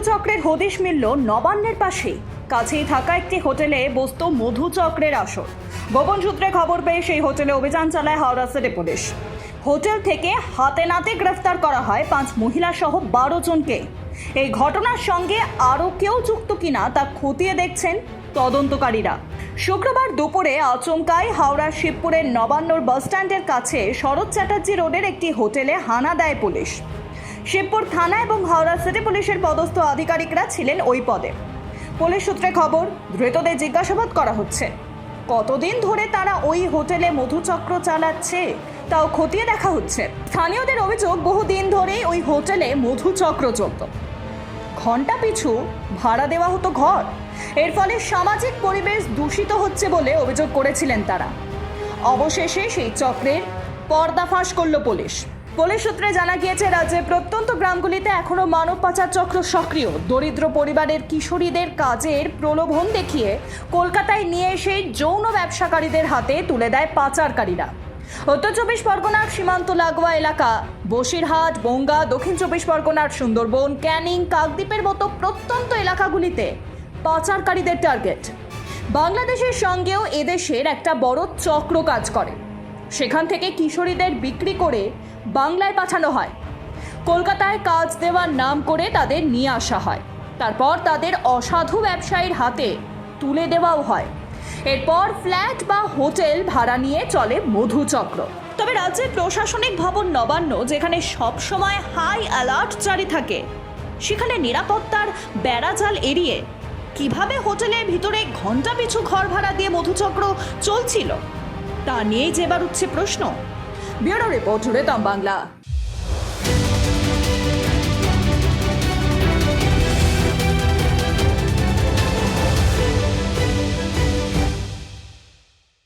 মধুচক্রের হদিশ মিলল নবান্নের পাশেই কাছেই থাকা একটি হোটেলে বসত মধুচক্রের আসর। গোপন সূত্রে খবর পেয়ে সেই হোটেলে অভিযান চালায় হাওড়া সিটি পুলিশ। হোটেল থেকে হাতে নাতে গ্রেফতার করা হয় 5 মহিলা সহ 12 জনকে। এই ঘটনার সঙ্গে আরও কেউ যুক্ত কিনা তা খতিয়ে দেখছেন তদন্তকারীরা। শুক্রবার দুপুরে আচমকাই হাওড়ার শিবপুরের নবান্নর বাসস্ট্যান্ডের কাছে শরৎ চ্যাটার্জি রোডের একটি হোটেলে হানা দেয় পুলিশ। শিবপুর থানা এবং হাওড়া সিটি পুলিশের পদস্থ আধিকারিকরা ছিলেন ওই পদে। পুলিশ সূত্রে খবর, ধৃতদের জিজ্ঞাসাবাদ করা হচ্ছে। কতদিন ধরে তারা ওই হোটেলে মধুচক্র চালাচ্ছে তাও খতিয়ে দেখা হচ্ছে। স্থানীয়দের অভিযোগ, বহুদিন ধরেই ওই হোটেলে মধুচক্র চলত। ঘন্টা পিছু ভাড়া দেওয়া হতো ঘর। এর ফলে সামাজিক পরিবেশ দূষিত হচ্ছে বলে অভিযোগ করেছিলেন তারা। অবশেষে সেই চক্রের পর্দাফাঁস করল পুলিশ। পুলিশ সূত্রে জানা গিয়েছে, রাজ্যের প্রত্যন্ত গ্রামগুলিতে এখনো মানব পাচার চক্র সক্রিয়। দরিদ্র পরিবারের কিশোরীদের কাজের প্রলোভন দেখিয়ে কলকাতায় নিয়ে এসে যৌন ব্যবসাকারীদের হাতে তুলে দেয় পাচারকারীরা। উত্তর 24 পরগনার সীমান্ত লাগোয়া এলাকা বসিরহাট, বনগাঁ, দক্ষিণ 24 পরগনার সুন্দরবন, ক্যানিং, কাকদ্বীপের মতো প্রত্যন্ত এলাকাগুলিতে পাচারকারীদের টার্গেট। বাংলাদেশের সঙ্গেও এদেশের একটা বড় চক্র কাজ করে। সেখান থেকে কিশোরীদের বিক্রি করে বাংলায় পাঠানো হয়। কলকাতায় কাজ দেওয়ার নাম করে তাদের নিয়ে আসা হয়। তারপর তাদের অসাধু ব্যবসায়ীর হাতে তুলে দেওয়াও হয়। এরপর ফ্ল্যাট বা হোটেল ভাড়া নিয়ে চলে মধুচক্র। তবে রাজ্যের প্রশাসনিক ভবন নবান্ন, যেখানে সবসময় হাই অ্যালার্ট জারি থাকে, সেখানে নিরাপত্তার বেড়াজাল এড়িয়ে কিভাবে হোটেলের ভিতরে ঘন্টা পিছু ঘর ভাড়া দিয়ে মধুচক্র চলছিল তা নিয়েই যে এবার উঠছে প্রশ্ন। ব্যুরো রিপোর্ট, রেতম বাংলা।